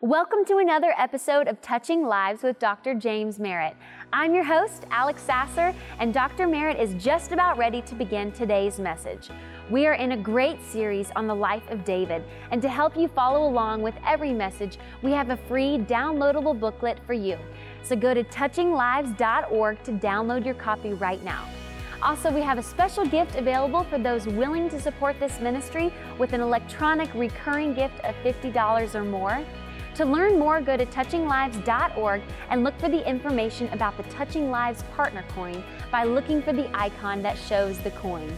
Welcome to another episode of Touching Lives with Dr. James Merritt. I'm your host, Alex Sasser, and Dr. Merritt is just about ready to begin today's message. We are in a great series on the life of David, and to help you follow along with every message, we have a free downloadable booklet for you. So go to touchinglives.org to download your copy right now. Also, we have a special gift available for those willing to support this ministry with an electronic recurring gift of $50 or more. To learn more, go to touchinglives.org and look for the information about the Touching Lives Partner Coin by looking for the icon that shows the coin.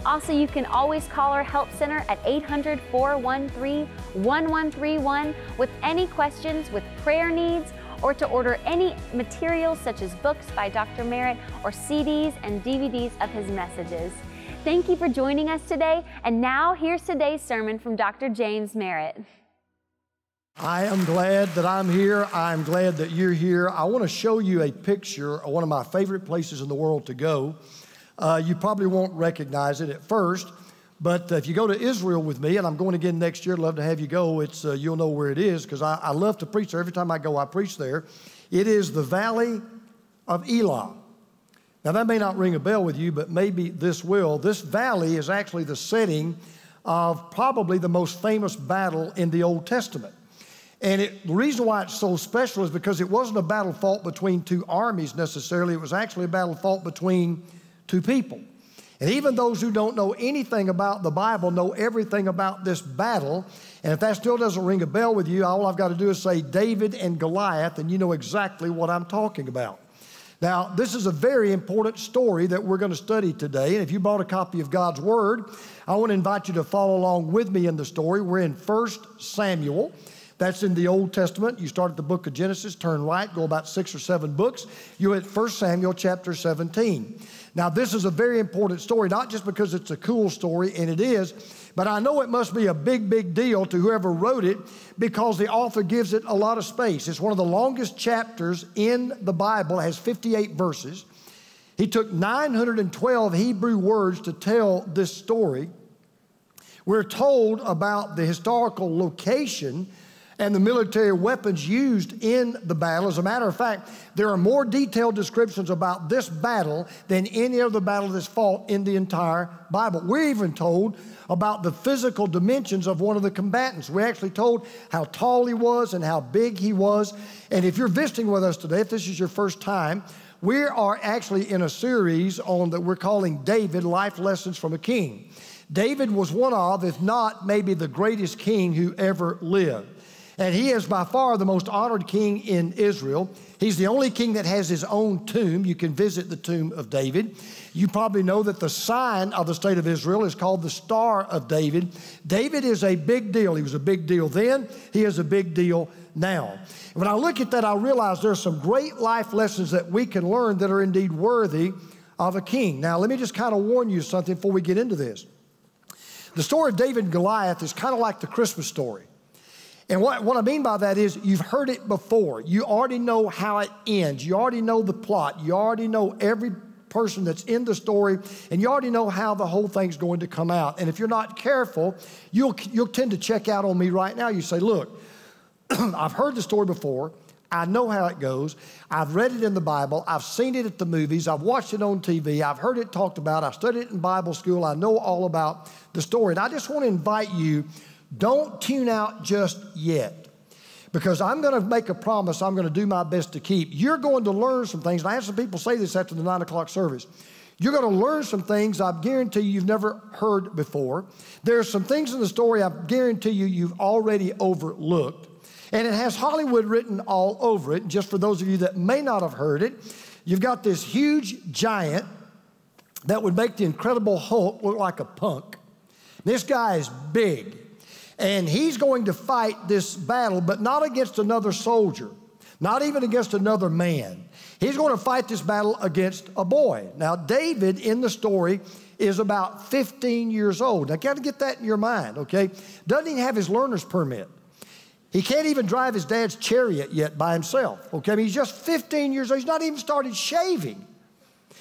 Also, you can always call our help center at 800-413-1131 with any questions, with prayer needs, or to order any materials such as books by Dr. Merritt or CDs and DVDs of his messages. Thank you for joining us today, and now here's today's sermon from Dr. James Merritt. I am glad that I'm here. I'm glad that you're here. I want to show you a picture of one of my favorite places in the world to go. You probably won't recognize it at first, but if you go to Israel with me, and I'm going again next year, I'd love to have you go. You'll know where it is because I love to preach there. Every time I go, I preach there. It is the Valley of Elah. Now, that may not ring a bell with you, but maybe this will. This valley is actually the setting of probably the most famous battle in the Old Testament. And the reason why it's so special is because it wasn't a battle fought between two armies necessarily. It was actually a battle fought between two people. And even those who don't know anything about the Bible know everything about this battle. And if that still doesn't ring a bell with you, all I've got to do is say David and Goliath, and you know exactly what I'm talking about. Now, this is a very important story that we're going to study today. And if you bought a copy of God's Word, I want to invite you to follow along with me in the story. We're in 1 Samuel. That's in the Old Testament. You start at the book of Genesis, turn right, go about 6 or 7 books. You're at 1 Samuel chapter 17. Now, this is a very important story, not just because it's a cool story, and it is, but I know it must be a big, big deal to whoever wrote it because the author gives it a lot of space. It's one of the longest chapters in the Bible. It has 58 verses. He took 912 Hebrew words to tell this story. We're told about the historical location and the military weapons used in the battle. As a matter of fact, there are more detailed descriptions about this battle than any other battle that's fought in the entire Bible. We're even told about the physical dimensions of one of the combatants. We're actually told how tall he was and how big he was. And if you're visiting with us today, if this is your first time, we are actually in a series on that we're calling David, Life Lessons from a King. David was one of, if not maybe the greatest king who ever lived. And he is by far the most honored king in Israel. He's the only king that has his own tomb. You can visit the tomb of David. You probably know that the sign of the state of Israel is called the Star of David. David is a big deal. He was a big deal then. He is a big deal now. When I look at that, I realize there's some great life lessons that we can learn that are indeed worthy of a king. Now, let me just kind of warn you something before we get into this. The story of David and Goliath is kind of like the Christmas story. And what I mean by that is you've heard it before. You already know how it ends. You already know the plot. You already know every person that's in the story, and you already know how the whole thing's going to come out. And if you're not careful, you'll tend to check out on me right now. You say, look, I've heard the story before. I know how it goes. I've read it in the Bible. I've seen it at the movies. I've watched it on TV. I've heard it talked about. I've studied it in Bible school. I know all about the story. And I just want to invite you, don't tune out just yet, because I'm going to make a promise I'm going to do my best to keep. You're going to learn some things, and I had some people say this after the 9 o'clock service. You're going to learn some things I guarantee you've never heard before. There's some things in the story I guarantee you've already overlooked, and it has Hollywood written all over it. Just for those of you that may not have heard it, you've got this huge giant that would make the Incredible Hulk look like a punk. This guy is big. And he's going to fight this battle, but not against another soldier, not even against another man. He's going to fight this battle against a boy. Now, David in the story is about 15 years old. Now, you got to get that in your mind, okay? Doesn't even have his learner's permit. He can't even drive his dad's chariot yet by himself, okay? I mean, he's just 15 years old. He's not even started shaving.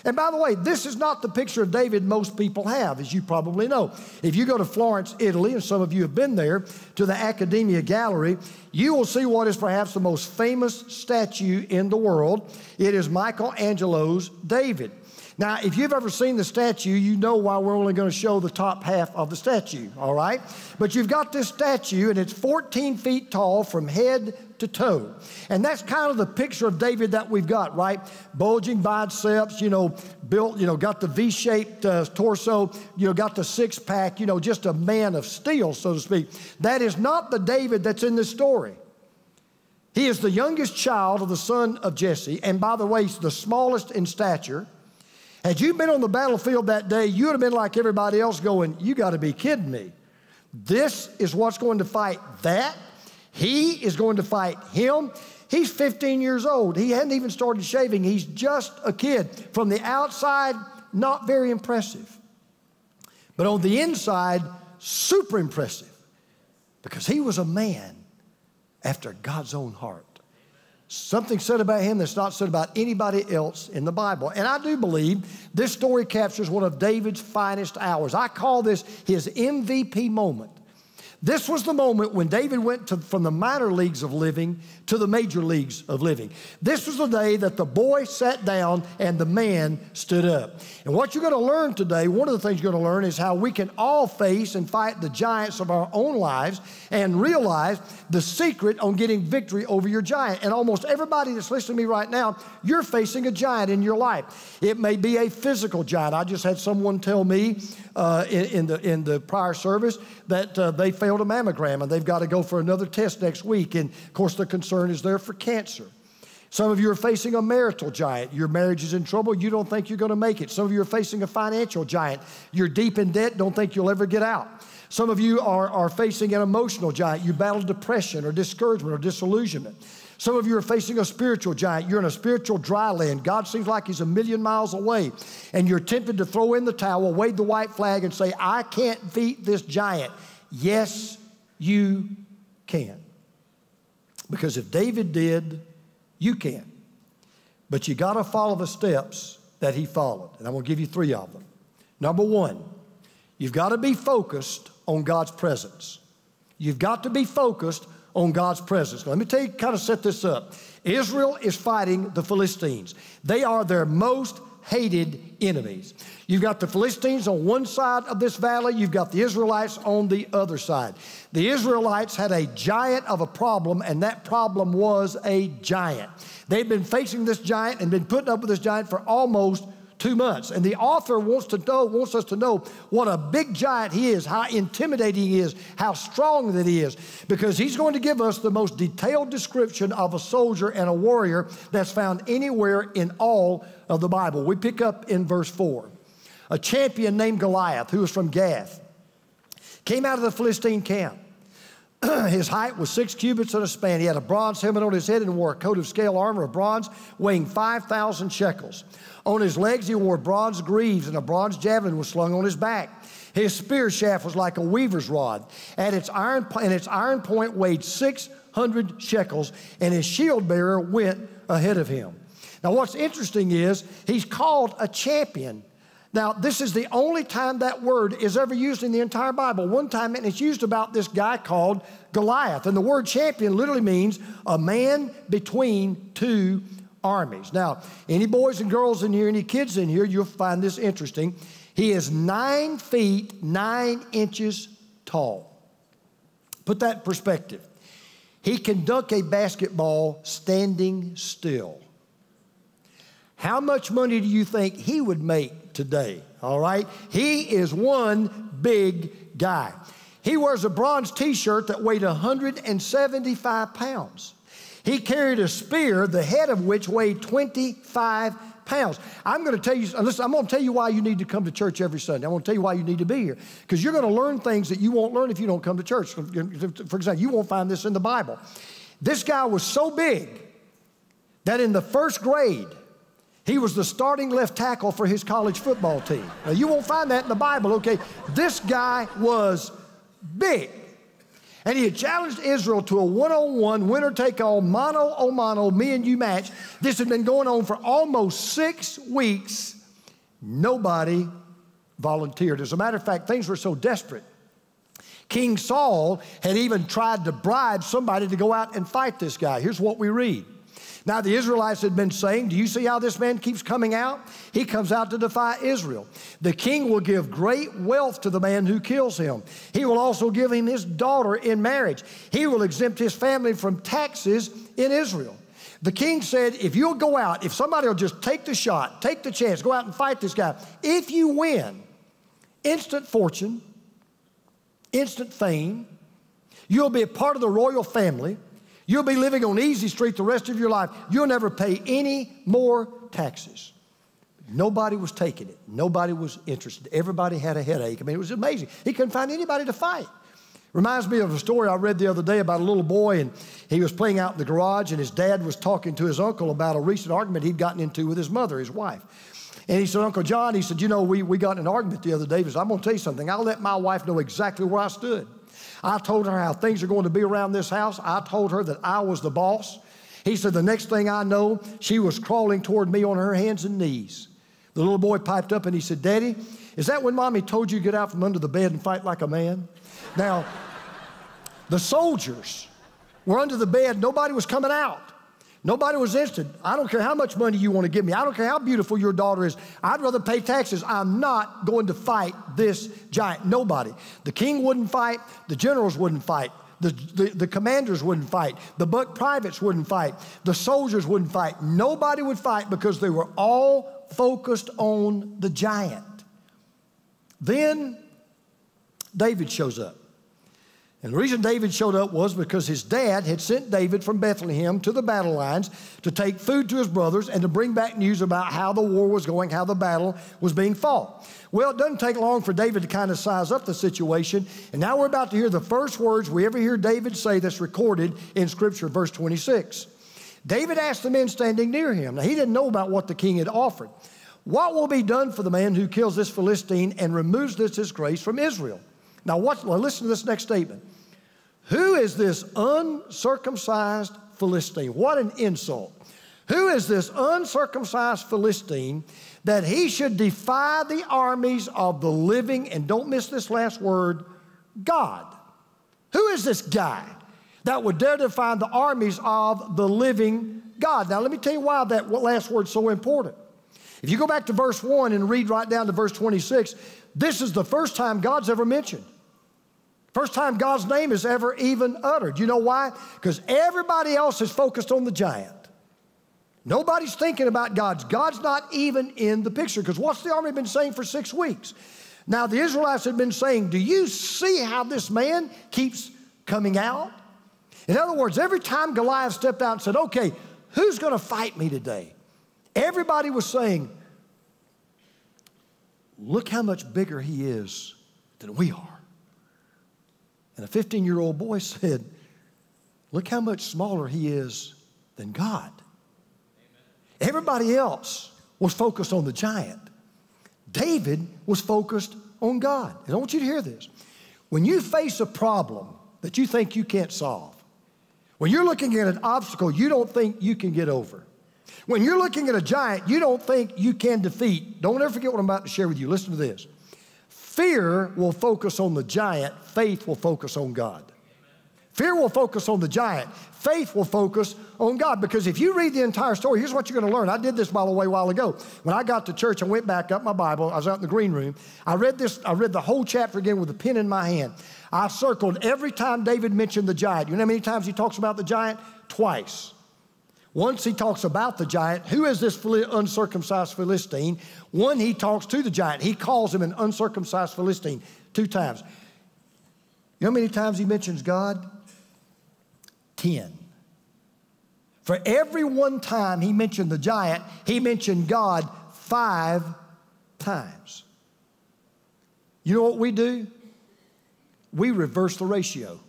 And by the way, this is not the picture of David most people have, as you probably know. If you go to Florence, Italy, and some of you have been there, to the Accademia Gallery, you will see what is perhaps the most famous statue in the world. It is Michelangelo's David. Now, if you've ever seen the statue, you know why we're only going to show the top half of the statue, all right? But you've got this statue, and it's 14 feet tall from head to toe. And that's kind of the picture of David that we've got, right? Bulging biceps, built, got the V-shaped torso, got the six-pack, just a man of steel, so to speak. That is not the David that's in this story. He is the youngest child of the son of Jesse, and by the way, he's the smallest in stature. Had you been on the battlefield that day, you would have been like everybody else going, you got to be kidding me. This is what's going to fight that. He is going to fight him. He's 15 years old. He hadn't even started shaving. He's just a kid. From the outside, not very impressive. But on the inside, super impressive. Because he was a man after God's own heart. Something said about him that's not said about anybody else in the Bible. And I do believe this story captures one of David's finest hours. I call this his MVP moment. This was the moment when David went from the minor leagues of living to the major leagues of living. This was the day that the boy sat down and the man stood up. And what you're going to learn today, one of the things you're going to learn is how we can all face and fight the giants of our own lives and realize the secret on getting victory over your giant. And almost everybody that's listening to me right now, you're facing a giant in your life. It may be a physical giant. I just had someone tell me in the prior service that they failed a mammogram and they've got to go for another test next week. And of course, the concern is there for cancer. Some of you are facing a marital giant. Your marriage is in trouble. You don't think you're going to make it. Some of you are facing a financial giant. You're deep in debt. Don't think you'll ever get out. Some of you are facing an emotional giant. You battle depression or discouragement or disillusionment. Some of you are facing a spiritual giant. You're in a spiritual dry land. God seems like he's a million miles away. And you're tempted to throw in the towel, wave the white flag, and say, I can't beat this giant. Yes, you can. Because if David did, you can. But you got to follow the steps that he followed. And I'm going to give you 3 of them. Number 1, you've got to be focused on God's presence. You've got to be focused on God's presence. Now, let me tell you, kind of set this up. Israel is fighting the Philistines. They are their most hated enemies. You've got the Philistines on one side of this valley. You've got the Israelites on the other side. The Israelites had a giant of a problem, and that problem was a giant. They've been facing this giant and been putting up with this giant for almost 2 months. And the author wants us to know what a big giant he is, how intimidating he is, how strong that he is, because he's going to give us the most detailed description of a soldier and a warrior that's found anywhere in all of the Bible. We pick up in verse 4. A champion named Goliath, who was from Gath, came out of the Philistine camp. His height was 6 cubits and a span. He had a bronze helmet on his head and wore a coat of scale armor of bronze weighing 5,000 shekels. On his legs he wore bronze greaves, and a bronze javelin was slung on his back. His spear shaft was like a weaver's rod, and its iron point weighed 600 shekels, and his shield bearer went ahead of him. Now what's interesting is he's called a champion. Now, this is the only time that word is ever used in the entire Bible. One time, and it's used about this guy called Goliath. And the word champion literally means a man between 2 armies. Now, any boys and girls in here, any kids in here, you'll find this interesting. He is 9 feet, 9 inches tall. Put that in perspective. He can dunk a basketball standing still. How much money do you think he would make today? All right? He is one big guy. He wears a bronze t-shirt that weighed 175 pounds. He carried a spear, the head of which weighed 25 pounds. I'm going to tell you, listen, I'm going to tell you why you need to come to church every Sunday. I'm going to tell you why you need to be here. Because you're going to learn things that you won't learn if you don't come to church. For example, you won't find this in the Bible. This guy was so big that in the 1st grade, he was the starting left tackle for his college football team. Now, you won't find that in the Bible, okay? This guy was big. And he had challenged Israel to a one-on-one, winner-take-all, mano-a-mano, me and you match. This had been going on for almost 6 weeks, Nobody volunteered. As a matter of fact, things were so desperate. King Saul had even tried to bribe somebody to go out and fight this guy. Here's what we read. Now, the Israelites had been saying, do you see how this man keeps coming out? He comes out to defy Israel. The king will give great wealth to the man who kills him. He will also give him his daughter in marriage. He will exempt his family from taxes in Israel. The king said, if you'll go out, if somebody will just take the shot, take the chance, go out and fight this guy, if you win, instant fortune, instant fame, you'll be a part of the royal family. You'll be living on Easy Street the rest of your life. You'll never pay any more taxes. Nobody was taking it. Nobody was interested. Everybody had a headache. I mean, it was amazing. He couldn't find anybody to fight. Reminds me of a story I read the other day about a little boy, and he was playing out in the garage, and his dad was talking to his uncle about a recent argument he'd gotten into with his mother, his wife. And he said, Uncle John, he said, you know, we got in an argument the other day. He said, I'm going to tell you something. I'll let my wife know exactly where I stood. I told her how things are going to be around this house. I told her that I was the boss. He said, the next thing I know, she was crawling toward me on her hands and knees. The little boy piped up and he said, Daddy, is that when Mommy told you to get out from under the bed and fight like a man? Now, the soldiers were under the bed. Nobody was coming out. Nobody was interested. I don't care how much money you want to give me. I don't care how beautiful your daughter is. I'd rather pay taxes. I'm not going to fight this giant. Nobody. The king wouldn't fight. The generals wouldn't fight. The commanders wouldn't fight. The buck privates wouldn't fight. The soldiers wouldn't fight. Nobody would fight because they were all focused on the giant. Then David shows up. And the reason David showed up was because his dad had sent David from Bethlehem to the battle lines to take food to his brothers and to bring back news about how the war was going, how the battle was being fought. Well, it doesn't take long for David to kind of size up the situation. And now we're about to hear the first words we ever hear David say that's recorded in Scripture, verse 26. David asked the men standing near him. Now, he didn't know about what the king had offered. What will be done for the man who kills this Philistine and removes this disgrace from Israel? Now, listen to this next statement. Who is this uncircumcised Philistine? What an insult. Who is this uncircumcised Philistine that he should defy the armies of the living, and don't miss this last word, God? Who is this guy that would dare defy the armies of the living God? Now, let me tell you why that last word's so important. If you go back to verse 1 and read right down to verse 26, this is the first time God's ever mentioned. First time God's name is ever even uttered. You know why? Because everybody else is focused on the giant. Nobody's thinking about God's. God's not even in the picture. Because what's the army been saying for 6 weeks? Now, the Israelites had been saying, do you see how this man keeps coming out? In other words, every time Goliath stepped out and said, okay, who's going to fight me today? Everybody was saying, look how much bigger he is than we are. And a 15-year-old boy said, look how much smaller he is than God. Amen. Everybody else was focused on the giant. David was focused on God. And I want you to hear this. When you face a problem that you think you can't solve, when you're looking at an obstacle you don't think you can get over, when you're looking at a giant you don't think you can defeat, don't ever forget what I'm about to share with you. Listen to this. Fear will focus on the giant. Faith will focus on God. Fear will focus on the giant. Faith will focus on God. Because if you read the entire story, here's what you're going to learn. I did this, by the way, a while ago. When I got to church, I went back up my Bible. I was out in the green room. I read the whole chapter again with a pen in my hand. I circled every time David mentioned the giant. You know how many times he talks about the giant? Twice. Once he talks about the giant. Who is this uncircumcised Philistine? One, he talks to the giant. He calls him an uncircumcised Philistine 2 times. You know how many times he mentions God? 10. For every one time he mentioned the giant, he mentioned God 5 times. You know what we do? We reverse the ratio.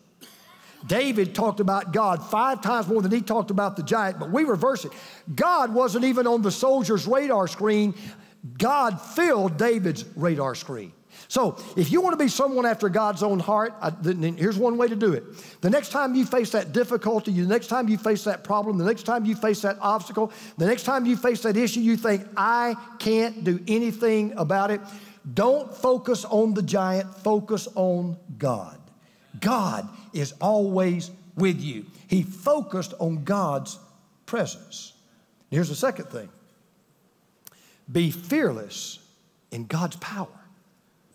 David talked about God 5 times more than he talked about the giant, but we reverse it. God wasn't even on the soldier's radar screen. God filled David's radar screen. So if you want to be someone after God's own heart, then here's one way to do it. The next time you face that difficulty, the next time you face that problem, the next time you face that obstacle, the next time you face that issue, you think, I can't do anything about it. Don't focus on the giant, focus on God. God is always with you. He focused on God's presence. Here's the second thing. Be fearless in God's power.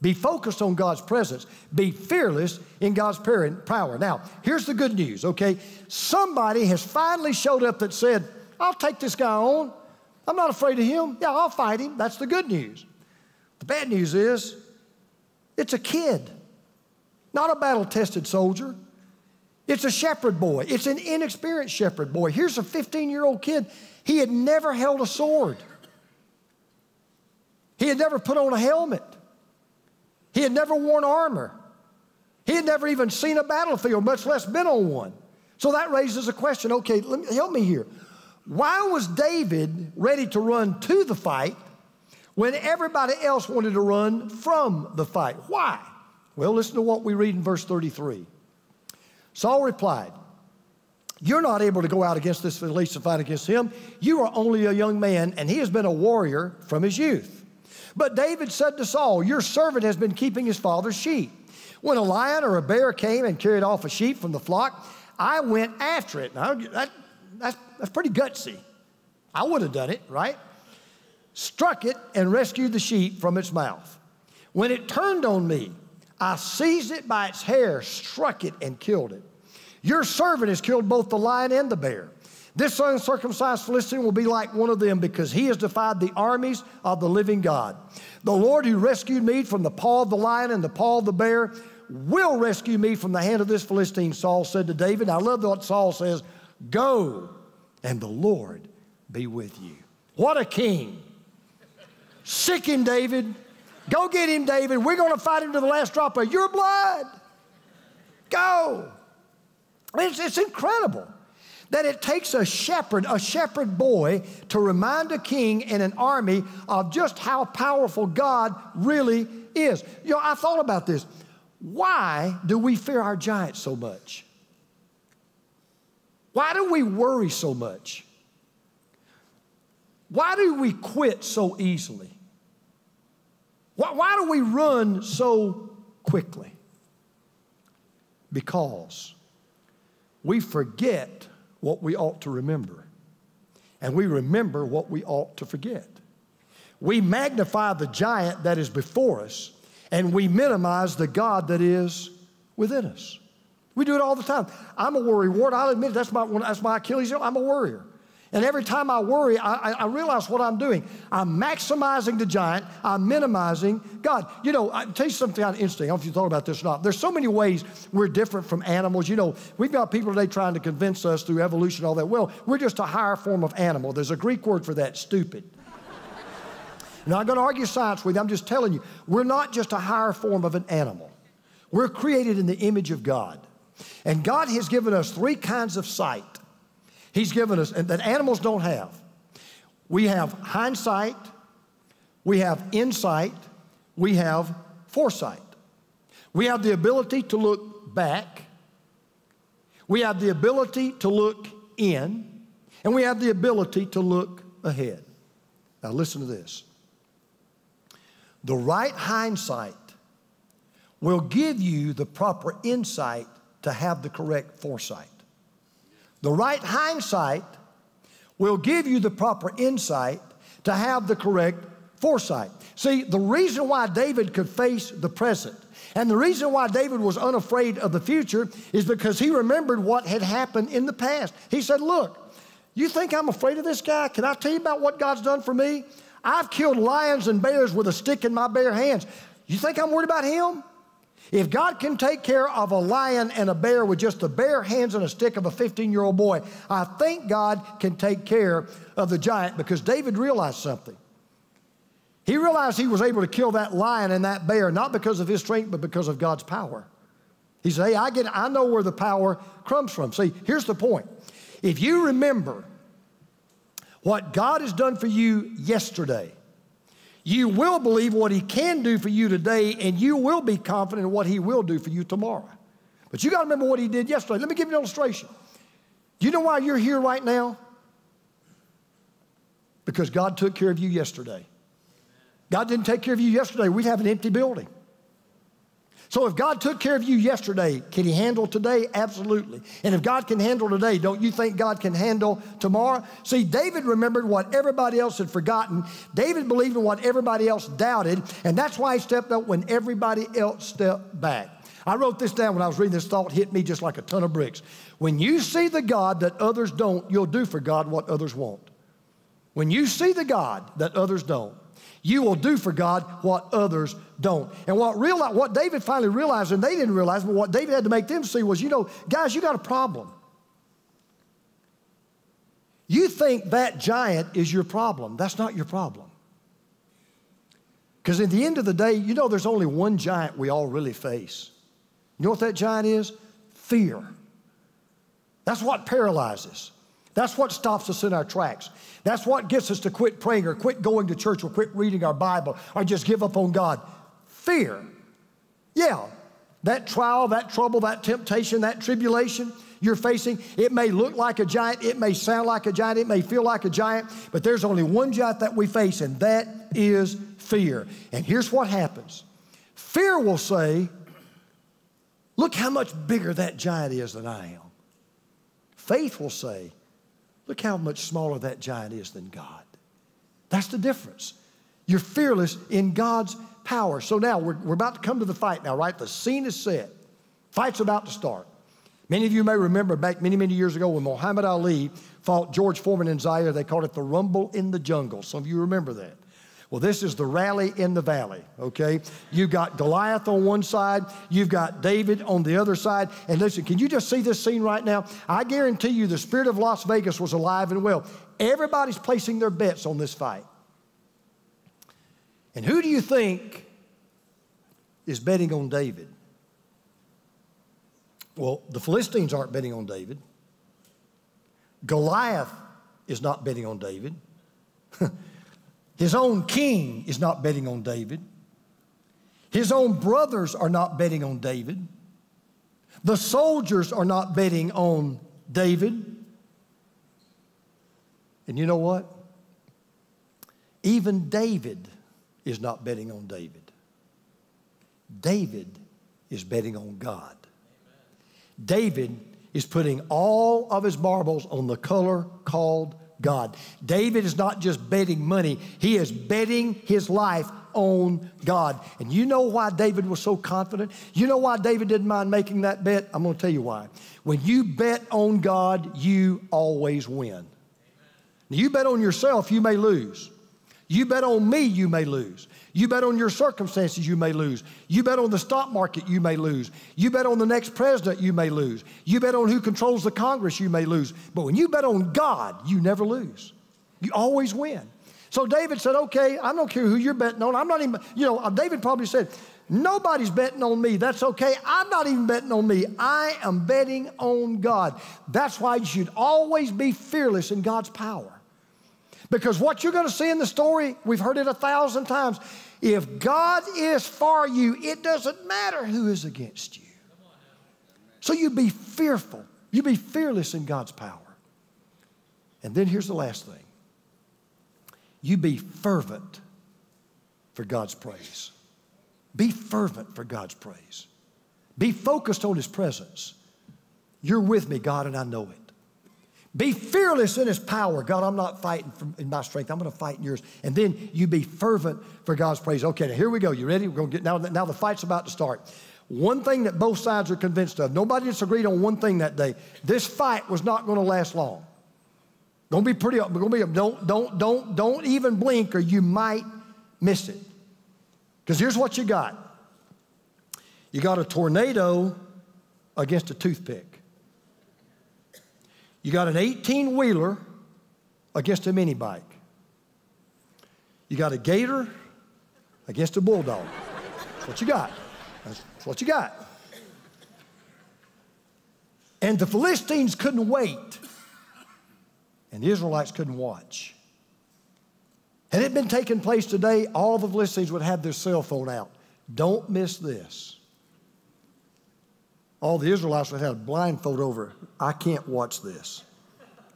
Be focused on God's presence. Be fearless in God's power. Now, here's the good news, okay? Somebody has finally showed up that said, I'll take this guy on. I'm not afraid of him. Yeah, I'll fight him. That's the good news. The bad news is, it's a kid, not a battle-tested soldier. It's a shepherd boy. It's an inexperienced shepherd boy. Here's a 15-year-old kid. He had never held a sword. He had never put on a helmet. He had never worn armor. He had never even seen a battlefield, much less been on one. So that raises a question. Okay, help me here. Why was David ready to run to the fight when everybody else wanted to run from the fight? Why? Well, listen to what we read in verse 33. Saul replied, you're not able to go out against this Philistine, fight against him. You are only a young man, and he has been a warrior from his youth. But David said to Saul, your servant has been keeping his father's sheep. When a lion or a bear came and carried off a sheep from the flock, I went after it. Now, that's pretty gutsy. I would have done it, right? Struck it and rescued the sheep from its mouth. When it turned on me, I seized it by its hair, struck it, and killed it. Your servant has killed both the lion and the bear. This uncircumcised Philistine will be like one of them because he has defied the armies of the living God. The Lord who rescued me from the paw of the lion and the paw of the bear will rescue me from the hand of this Philistine, Saul said to David. I love what Saul says, go, and the Lord be with you. What a king. Sick him, David. Go get him, David. We're going to fight him to the last drop of your blood. Go. It's incredible that it takes a shepherd boy to remind a king and an army of just how powerful God really is. You know, I thought about this. Why do we fear our giants so much? Why do we worry so much? Why do we quit so easily? Why do we run so quickly? Because we forget what we ought to remember, and we remember what we ought to forget. We magnify the giant that is before us, and we minimize the God that is within us. We do it all the time. I'm a worrywart. I'll admit that's my Achilles heel. I'm a worrier. And every time I worry, I realize what I'm doing. I'm maximizing the giant. I'm minimizing God. You know, I'll tell you something kind of interesting. I don't know if you thought about this or not. There's so many ways we're different from animals. You know, we've got people today trying to convince us through evolution and all that. Well, we're just a higher form of animal. There's a Greek word for that, stupid. Now, I'm not going to argue science with you. I'm just telling you, we're not just a higher form of an animal. We're created in the image of God. And God has given us three kinds of sight. He's given us, and that animals don't have. We have hindsight, we have insight, we have foresight. We have the ability to look back, we have the ability to look in, and we have the ability to look ahead. Now listen to this. The right hindsight will give you the proper insight to have the correct foresight. The right hindsight will give you the proper insight to have the correct foresight. See, the reason why David could face the present and the reason why David was unafraid of the future is because he remembered what had happened in the past. He said, look, you think I'm afraid of this guy? Can I tell you about what God's done for me? I've killed lions and bears with a stick in my bare hands. You think I'm worried about him? If God can take care of a lion and a bear with just the bare hands and a stick of a 15-year-old boy, I think God can take care of the giant, because David realized something. He realized he was able to kill that lion and that bear, not because of his strength, but because of God's power. He said, hey, I know where the power comes from. See, here's the point. If you remember what God has done for you yesterday, You will believe what he can do for you today, and you will be confident in what he will do for you tomorrow. But you got to remember what he did yesterday. Let me give you an illustration. Do you know why you're here right now? Because God took care of you yesterday. God didn't take care of you yesterday, we'd have an empty building. So if God took care of you yesterday, can he handle today? Absolutely. And if God can handle today, don't you think God can handle tomorrow? See, David remembered what everybody else had forgotten. David believed in what everybody else doubted, and that's why he stepped up when everybody else stepped back. I wrote this down when I was reading this thought, hit me just like a ton of bricks. When you see the God that others don't, you'll do for God what others won't. When you see the God that others don't, you will do for God what others don't. And what David finally realized, and they didn't realize, but what David had to make them see was, guys, you got a problem. You think that giant is your problem. That's not your problem. Because at the end of the day, there's only one giant we all really face. You know what that giant is? Fear. That's what paralyzes. That's what stops us in our tracks. That's what gets us to quit praying or quit going to church or quit reading our Bible or just give up on God. Fear. Yeah, that trial, that trouble, that temptation, that tribulation you're facing, it may look like a giant, it may sound like a giant, it may feel like a giant, but there's only one giant that we face, and that is fear. And here's what happens. Fear will say, look how much bigger that giant is than I am. Faith will say, look how much smaller that giant is than God. That's the difference. You're fearless in God's power. So now we're about to come to the fight now, right? The scene is set. Fight's about to start. Many of you may remember back many, many years ago when Muhammad Ali fought George Foreman in Zaire, they called it the Rumble in the Jungle. Some of you remember that. Well, this is the rally in the valley, okay? You've got Goliath on one side. You've got David on the other side. And listen, can you just see this scene right now? I guarantee you the spirit of Las Vegas was alive and well. Everybody's placing their bets on this fight. And who do you think is betting on David? Well, the Philistines aren't betting on David. Goliath is not betting on David. His own king is not betting on David. His own brothers are not betting on David. The soldiers are not betting on David. And you know what? Even David is not betting on David. David is betting on God. David is putting all of his marbles on the color called God. David is not just betting money. He is betting his life on God. And you know why David was so confident? You know why David didn't mind making that bet? I'm going to tell you why. When you bet on God, you always win. Now, you bet on yourself, you may lose. You bet on me, you may lose. You bet on your circumstances, you may lose. You bet on the stock market, you may lose. You bet on the next president, you may lose. You bet on who controls the Congress, you may lose. But when you bet on God, you never lose. You always win. So David said, okay, I don't care who you're betting on. I'm not even, David probably said, nobody's betting on me. That's okay. I'm not even betting on me. I am betting on God. That's why you should always be fearless in God's power. Because what you're going to see in the story, we've heard it 1,000 times. If God is for you, it doesn't matter who is against you. So you be fearful. You be fearless in God's power. And then here's the last thing. You be fervent for God's praise. Be fervent for God's praise. Be focused on His presence. You're with me, God, and I know it. Be fearless in His power. God, I'm not fighting in my strength. I'm going to fight in yours. And then you be fervent for God's praise. Okay, now here we go. You ready? We're going to get now the fight's about to start. One thing that both sides are convinced of. Nobody disagreed on one thing that day. This fight was not going to last long. Don't be pretty. Don't even blink, or you might miss it. Because here's what you got. You got a tornado against a toothpick. You got an 18-wheeler against a mini bike. You got a gator against a bulldog. That's what you got. That's what you got. And the Philistines couldn't wait, and the Israelites couldn't watch. Had it been taking place today, all the Philistines would have their cell phone out. Don't miss this. All the Israelites would have a blindfold over. I can't watch this.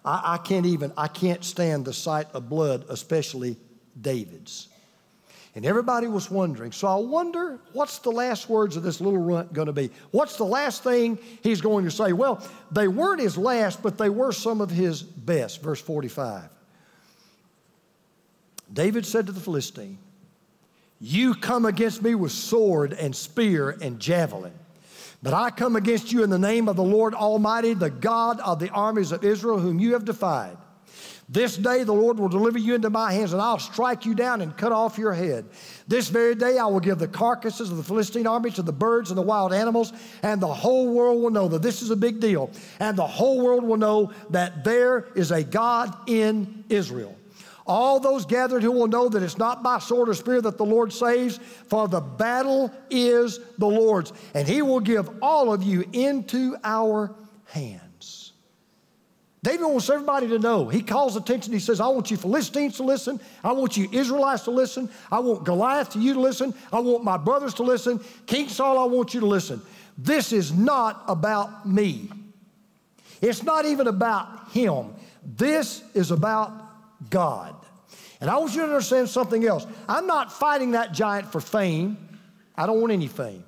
I can't stand the sight of blood, especially David's. And everybody was wondering, so I wonder, what's the last words of this little runt going to be? What's the last thing he's going to say? Well, they weren't his last, but they were some of his best. Verse 45. David said to the Philistine, you come against me with sword and spear and javelin, but I come against you in the name of the Lord Almighty, the God of the armies of Israel, whom you have defied. This day the Lord will deliver you into my hands, and I'll strike you down and cut off your head. This very day I will give the carcasses of the Philistine army to the birds and the wild animals, and the whole world will know that this is a big deal. And the whole world will know that there is a God in Israel. All those gathered who will know that it's not by sword or spear that the Lord saves, for the battle is the Lord's, and he will give all of you into our hands. David wants everybody to know. He calls attention. He says, I want you Philistines to listen. I want you Israelites to listen. I want Goliath to you to listen. I want my brothers to listen. King Saul, I want you to listen. This is not about me. It's not even about him. This is about God. And I want you to understand something else. I'm not fighting that giant for fame. I don't want any fame.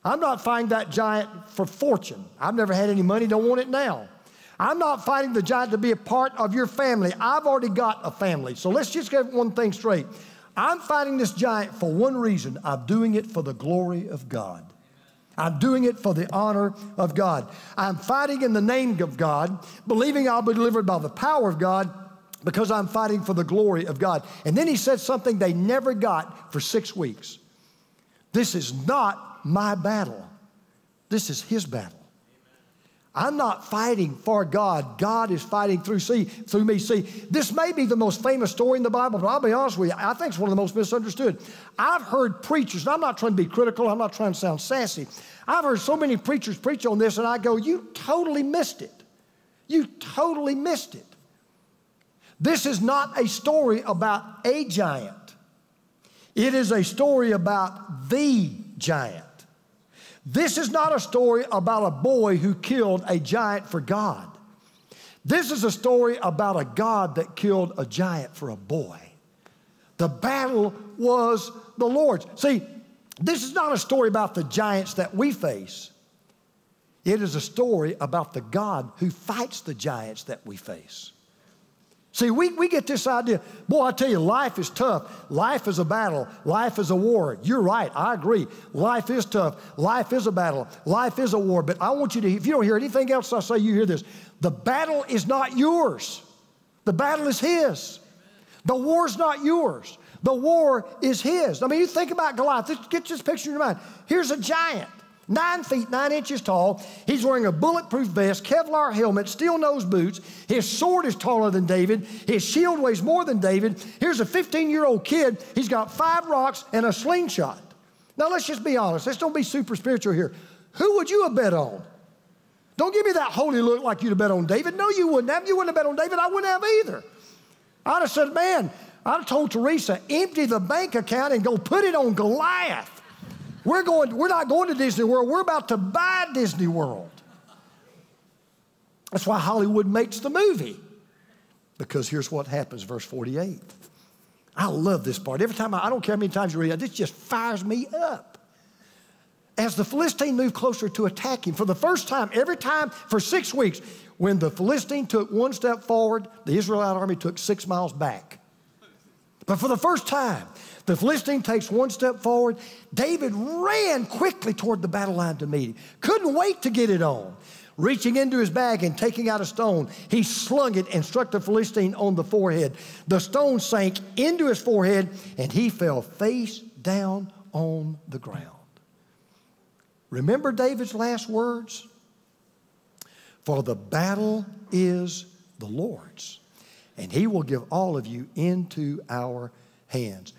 I'm not fighting that giant for fortune. I've never had any money, don't want it now. I'm not fighting the giant to be a part of your family. I've already got a family. So let's just get one thing straight. I'm fighting this giant for one reason. I'm doing it for the glory of God. I'm doing it for the honor of God. I'm fighting in the name of God, believing I'll be delivered by the power of God, because I'm fighting for the glory of God. And then he said something they never got for 6 weeks. This is not my battle. This is his battle. I'm not fighting for God. God is fighting through me. See, this may be the most famous story in the Bible, but I'll be honest with you, I think it's one of the most misunderstood. I've heard preachers, and I'm not trying to be critical, I'm not trying to sound sassy. I've heard so many preachers preach on this, and I go, you totally missed it. You totally missed it. This is not a story about a giant. It is a story about the giant. This is not a story about a boy who killed a giant for God. This is a story about a God that killed a giant for a boy. The battle was the Lord's. See, this is not a story about the giants that we face. It is a story about the God who fights the giants that we face. See, we get this idea, boy, I tell you, life is tough. Life is a battle. Life is a war. You're right, I agree. Life is tough. Life is a battle. Life is a war. But I want you to, if you don't hear anything else I say, you hear this. The battle is not yours. The battle is his. The war's not yours. The war is his. I mean, you think about Goliath. Get this picture in your mind. Here's a giant. 9 feet, 9 inches tall. He's wearing a bulletproof vest, Kevlar helmet, steel nose boots. His sword is taller than David. His shield weighs more than David. Here's a 15-year-old kid. He's got 5 rocks and a slingshot. Now, let's just be honest. Let's don't be super spiritual here. Who would you have bet on? Don't give me that holy look like you'd have bet on David. No, you wouldn't have. You wouldn't have bet on David. I wouldn't have either. I'd have said, man, I'd have told Teresa, empty the bank account and go put it on Goliath. We're not going to Disney World. We're about to buy Disney World. That's why Hollywood makes the movie. Because here's what happens, verse 48. I love this part. Every time, I don't care how many times you read it, this just fires me up. As the Philistine moved closer to attack him, for the first time, every time for 6 weeks, when the Philistine took 1 step forward, the Israelite army took 6 miles back. But for the first time, the Philistine takes 1 step forward. David ran quickly toward the battle line to meet him. Couldn't wait to get it on. Reaching into his bag and taking out a stone, he slung it and struck the Philistine on the forehead. The stone sank into his forehead, and he fell face down on the ground. Remember David's last words? For the battle is the Lord's, and he will give all of you into our hands.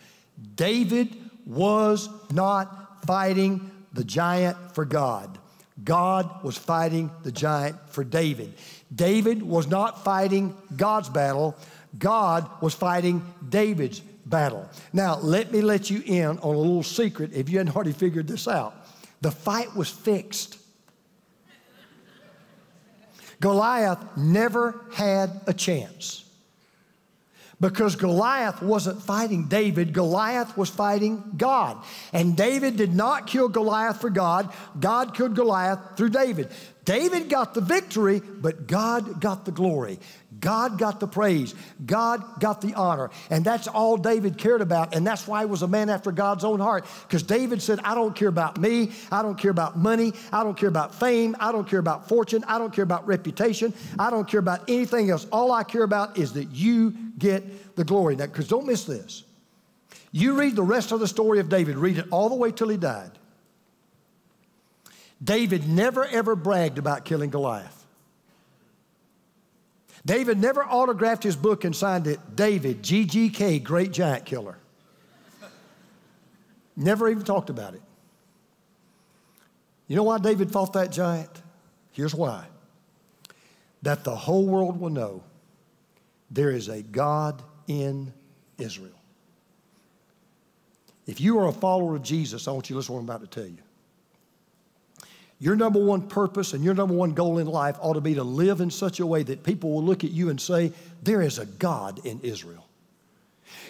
David was not fighting the giant for God. God was fighting the giant for David. David was not fighting God's battle. God was fighting David's battle. Now, let me let you in on a little secret if you hadn't already figured this out. The fight was fixed. Goliath never had a chance because Goliath wasn't fighting David. Goliath was fighting God. And David did not kill Goliath for God. God killed Goliath through David. David got the victory, but God got the glory. God got the praise. God got the honor. And that's all David cared about. And that's why he was a man after God's own heart. Because David said, I don't care about me. I don't care about money. I don't care about fame. I don't care about fortune. I don't care about reputation. I don't care about anything else. All I care about is that you get the glory. Now, because don't miss this. You read the rest of the story of David. Read it all the way till he died. David never, ever bragged about killing Goliath. David never autographed his book and signed it, David, GGK, Great Giant Killer. Never even talked about it. You know why David fought that giant? Here's why. That the whole world will know there is a God in Israel. If you are a follower of Jesus, I want you to listen to what I'm about to tell you. Your number one purpose and your number one goal in life ought to be to live in such a way that people will look at you and say, there is a God in Israel.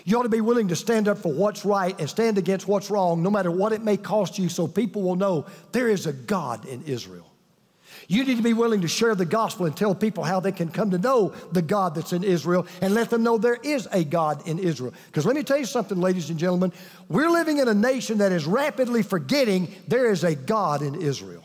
You ought to be willing to stand up for what's right and stand against what's wrong, no matter what it may cost you, so people will know there is a God in Israel. You need to be willing to share the gospel and tell people how they can come to know the God that's in Israel and let them know there is a God in Israel. Because let me tell you something, ladies and gentlemen, we're living in a nation that is rapidly forgetting there is a God in Israel.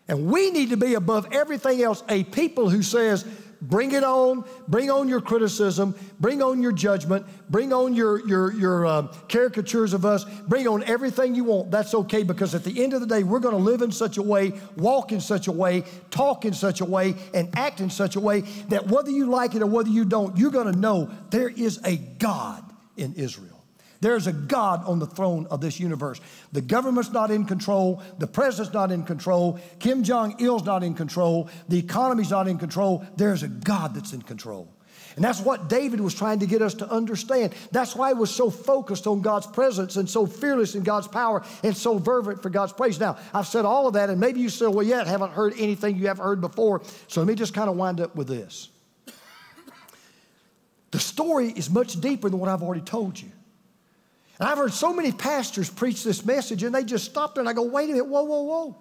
And we need to be above everything else a people who says, bring it on, bring on your criticism, bring on your judgment, bring on your caricatures of us, bring on everything you want. That's okay, because at the end of the day, we're going to live in such a way, walk in such a way, talk in such a way, and act in such a way that whether you like it or whether you don't, you're going to know there is a God in Israel. There's a God on the throne of this universe. The government's not in control. The president's not in control. Kim Jong-il's not in control. The economy's not in control. There's a God that's in control. And that's what David was trying to get us to understand. That's why he was so focused on God's presence and so fearless in God's power and so fervent for God's praise. Now, I've said all of that, and maybe you say, well, yeah, I haven't heard anything you haven't heard before. So let me just kind of wind up with this. The story is much deeper than what I've already told you. And I've heard so many pastors preach this message, and they just stop there, and I go, wait a minute, whoa, whoa, whoa.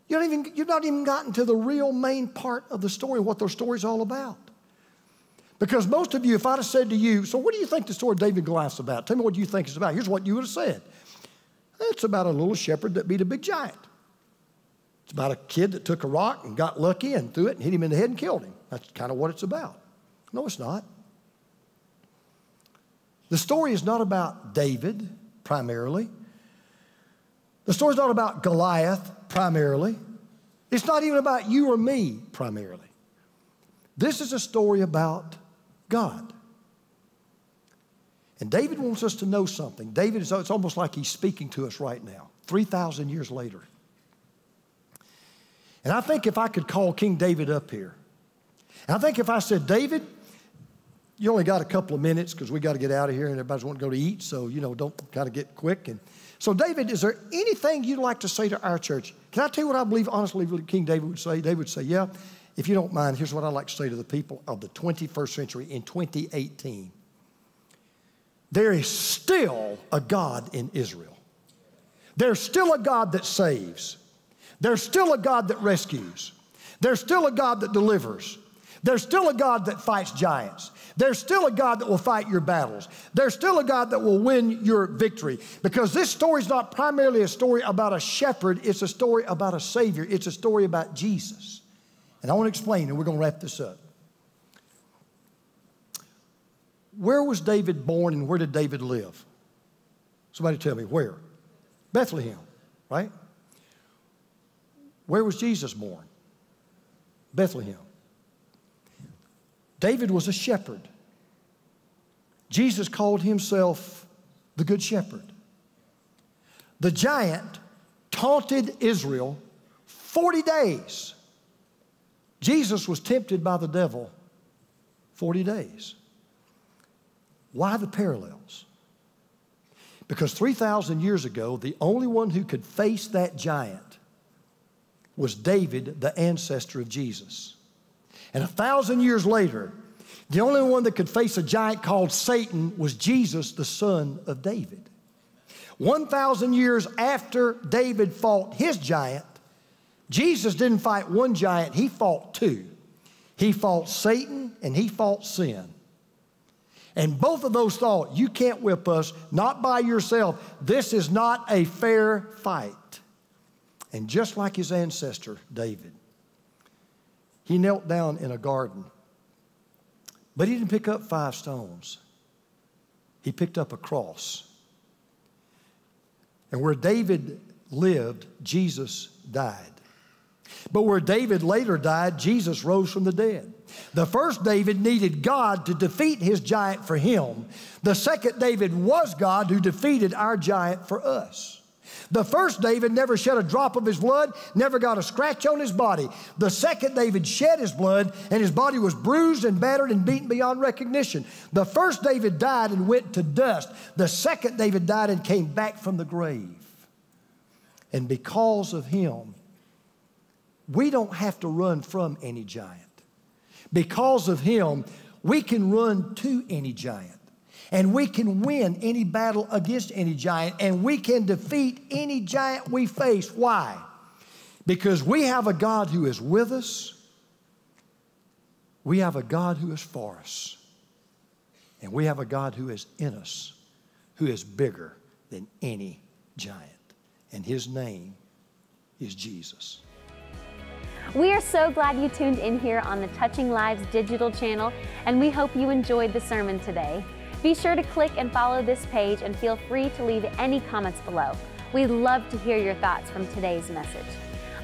You've not even gotten to the real main part of the story, what the story's all about. Because most of you, if I'd have said to you, so what do you think the story of David and Goliath's about? Tell me what you think it's about. Here's what you would have said. It's about a little shepherd that beat a big giant. It's about a kid that took a rock and got lucky and threw it and hit him in the head and killed him. That's kind of what it's about. No, it's not. The story is not about David, primarily. The story's not about Goliath, primarily. It's not even about you or me, primarily. This is a story about God. And David wants us to know something. David, it's almost like he's speaking to us right now, 3,000 years later. And I think if I could call King David up here, and I think if I said, David, you only got a couple of minutes because we got to get out of here and everybody's wanting to go to eat, so, don't kind of get quick. And so, David, is there anything you'd like to say to our church? Can I tell you what I believe, honestly, King David would say? David would say, yeah, if you don't mind, here's what I'd like to say to the people of the 21st century in 2018. There is still a God in Israel. There's still a God that saves. There's still a God that rescues. There's still a God that delivers. There's still a God that fights giants. There's still a God that will fight your battles. There's still a God that will win your victory. Because this story is not primarily a story about a shepherd. It's a story about a Savior. It's a story about Jesus. And I want to explain, and we're going to wrap this up. Where was David born and where did David live? Somebody tell me, where? Bethlehem, right? Where was Jesus born? Bethlehem. David was a shepherd. Jesus called himself the Good Shepherd. The giant taunted Israel 40 days. Jesus was tempted by the devil 40 days. Why the parallels? Because 3,000 years ago, the only one who could face that giant was David, the ancestor of Jesus. And 1,000 years later, the only one that could face a giant called Satan was Jesus, the son of David. 1,000 years after David fought his giant, Jesus didn't fight one giant, he fought two. He fought Satan and he fought sin. And both of those thought, you can't whip us, not by yourself. This is not a fair fight. And just like his ancestor, David, he knelt down in a garden. But he didn't pick up 5 stones. He picked up a cross. And where David lived, Jesus died. But where David later died, Jesus rose from the dead. The first David needed God to defeat his giant for him. The second David was God who defeated our giant for us. The first David never shed a drop of his blood, never got a scratch on his body. The second David shed his blood, and his body was bruised and battered and beaten beyond recognition. The first David died and went to dust. The second David died and came back from the grave. And because of him, we don't have to run from any giant. Because of him, we can run to any giant. And we can win any battle against any giant. And we can defeat any giant we face. Why? Because we have a God who is with us. We have a God who is for us. And we have a God who is in us, who is bigger than any giant. And his name is Jesus. We are so glad you tuned in here on the Touching Lives digital channel, and we hope you enjoyed the sermon today. Be sure to click and follow this page and feel free to leave any comments below. We'd love to hear your thoughts from today's message.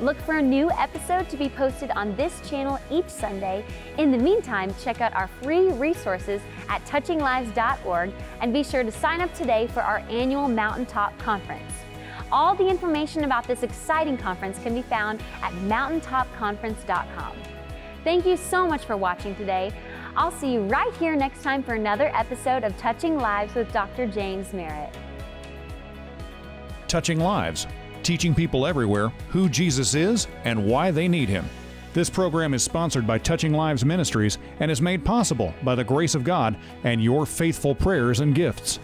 Look for a new episode to be posted on this channel each Sunday. In the meantime, check out our free resources at touchinglives.org and be sure to sign up today for our annual Mountaintop Conference. All the information about this exciting conference can be found at mountaintopconference.com. Thank you so much for watching today. I'll see you right here next time for another episode of Touching Lives with Dr. James Merritt. Touching Lives, teaching people everywhere who Jesus is and why they need Him. This program is sponsored by Touching Lives Ministries and is made possible by the grace of God and your faithful prayers and gifts.